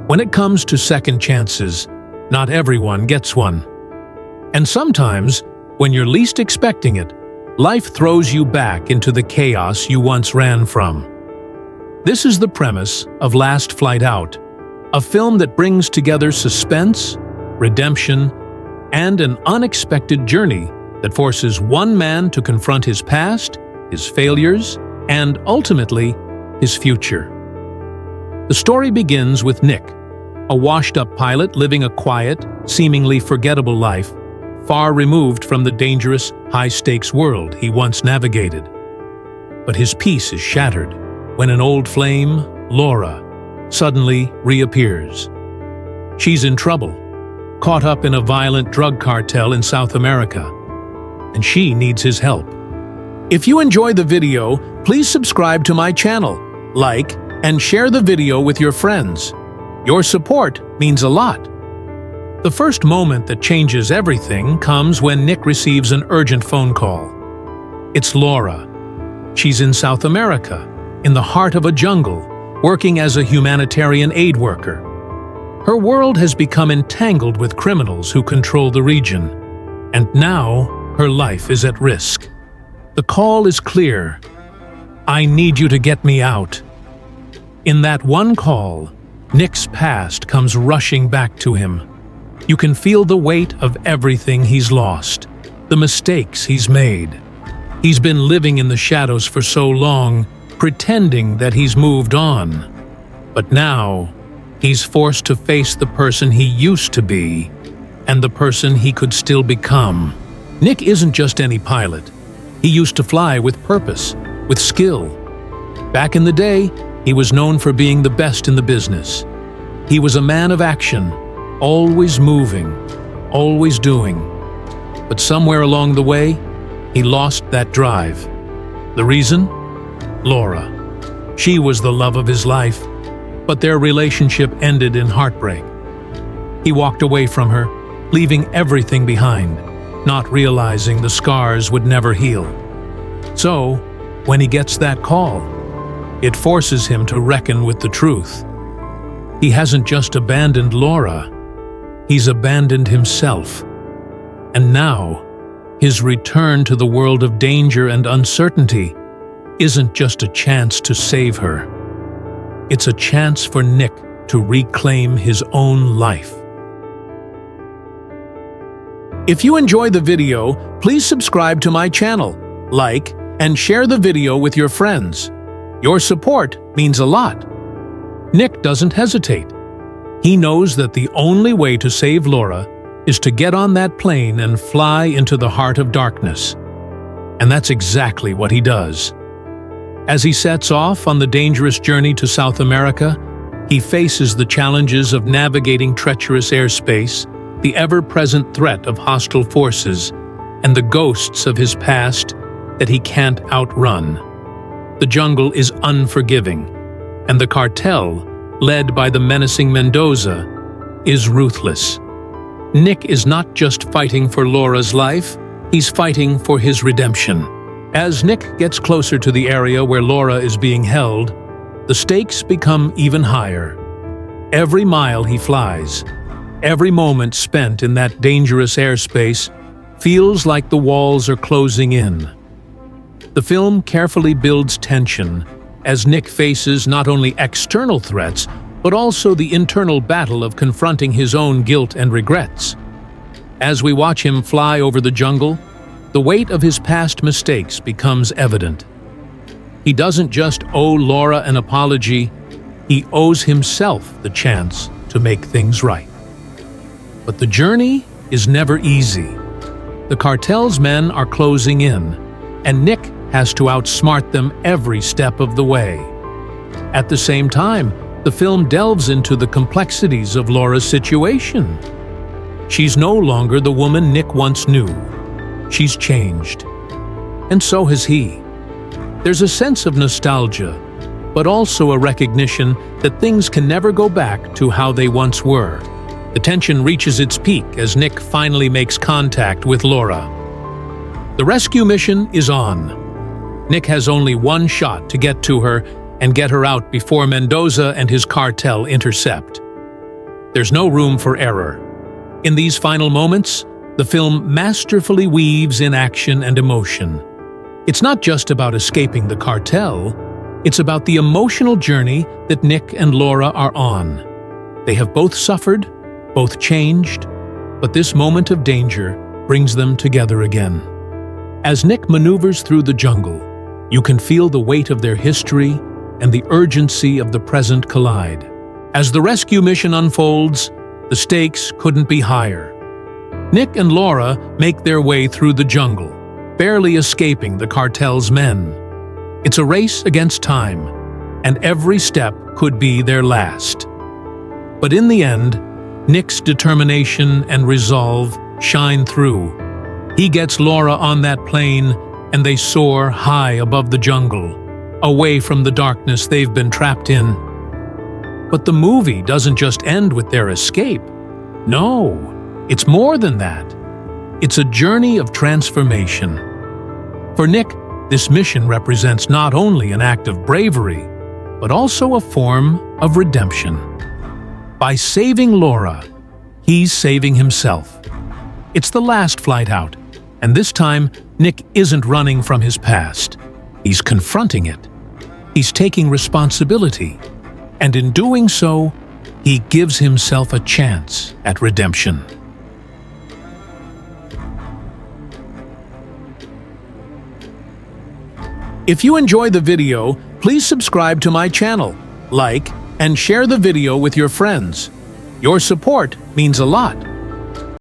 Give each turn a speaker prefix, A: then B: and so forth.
A: When it comes to second chances, not everyone gets one. And sometimes, when you're least expecting it, life throws you back into the chaos you once ran from. This is the premise of Last Flight Out, a film that brings together suspense, redemption, and an unexpected journey that forces one man to confront his past, his failures, and ultimately, his future. The story begins with Nick, a washed-up pilot living a quiet, seemingly forgettable life, far removed from the dangerous, high-stakes world he once navigated. But his peace is shattered when an old flame, Laura, suddenly reappears. She's in trouble, caught up in a violent drug cartel in South America, and she needs his help. If you enjoy the video, please subscribe to my channel, like, and share the video with your friends. Your support means a lot. The first moment that changes everything comes when Nick receives an urgent phone call. It's Laura. She's in South America, in the heart of a jungle, working as a humanitarian aid worker. Her world has become entangled with criminals who control the region, and now her life is at risk. The call is clear. I need you to get me out. In that one call, Nick's past comes rushing back to him. You can feel the weight of everything he's lost, the mistakes he's made. He's been living in the shadows for so long, pretending that he's moved on. But now, he's forced to face the person he used to be, and the person he could still become. Nick isn't just any pilot. He used to fly with purpose, with skill. Back in the day, he was known for being the best in the business. He was a man of action, always moving, always doing. But somewhere along the way, he lost that drive. The reason? Laura. She was the love of his life, but their relationship ended in heartbreak. He walked away from her, leaving everything behind, not realizing the scars would never heal. So, when he gets that call, it forces him to reckon with the truth. He hasn't just abandoned Laura, he's abandoned himself. And now, his return to the world of danger and uncertainty isn't just a chance to save her. It's a chance for Nick to reclaim his own life. If you enjoy the video, please subscribe to my channel, like, and share the video with your friends. Your support means a lot. Nick doesn't hesitate. He knows that the only way to save Laura is to get on that plane and fly into the heart of darkness. And that's exactly what he does. As he sets off on the dangerous journey to South America, he faces the challenges of navigating treacherous airspace, the ever-present threat of hostile forces, and the ghosts of his past that he can't outrun. The jungle is unforgiving, and the cartel, led by the menacing Mendoza, is ruthless. Nick is not just fighting for Laura's life, he's fighting for his redemption. As Nick gets closer to the area where Laura is being held, the stakes become even higher. Every mile he flies, every moment spent in that dangerous airspace, feels like the walls are closing in. The film carefully builds tension as Nick faces not only external threats, but also the internal battle of confronting his own guilt and regrets. As we watch him fly over the jungle, the weight of his past mistakes becomes evident. He doesn't just owe Laura an apology, he owes himself the chance to make things right. But the journey is never easy. The cartel's men are closing in, and Nick has to outsmart them every step of the way. At the same time, the film delves into the complexities of Laura's situation. She's no longer the woman Nick once knew. She's changed. And so has he. There's a sense of nostalgia, but also a recognition that things can never go back to how they once were. The tension reaches its peak as Nick finally makes contact with Laura. The rescue mission is on. Nick has only one shot to get to her and get her out before Mendoza and his cartel intercept. There's no room for error. In these final moments, the film masterfully weaves in action and emotion. It's not just about escaping the cartel, it's about the emotional journey that Nick and Laura are on. They have both suffered, both changed, but this moment of danger brings them together again. As Nick maneuvers through the jungle, you can feel the weight of their history and the urgency of the present collide. As the rescue mission unfolds, the stakes couldn't be higher. Nick and Laura make their way through the jungle, barely escaping the cartel's men. It's a race against time, and every step could be their last. But in the end, Nick's determination and resolve shine through. He gets Laura on that plane, and they soar high above the jungle, away from the darkness they've been trapped in. But the movie doesn't just end with their escape. No, it's more than that. It's a journey of transformation. For Nick, this mission represents not only an act of bravery, but also a form of redemption. By saving Laura, he's saving himself. It's the last flight out, and this time, Nick isn't running from his past. He's confronting it. He's taking responsibility, and in doing so, he gives himself a chance at redemption. If you enjoy the video, please subscribe to my channel, like, and share the video with your friends. Your support means a lot.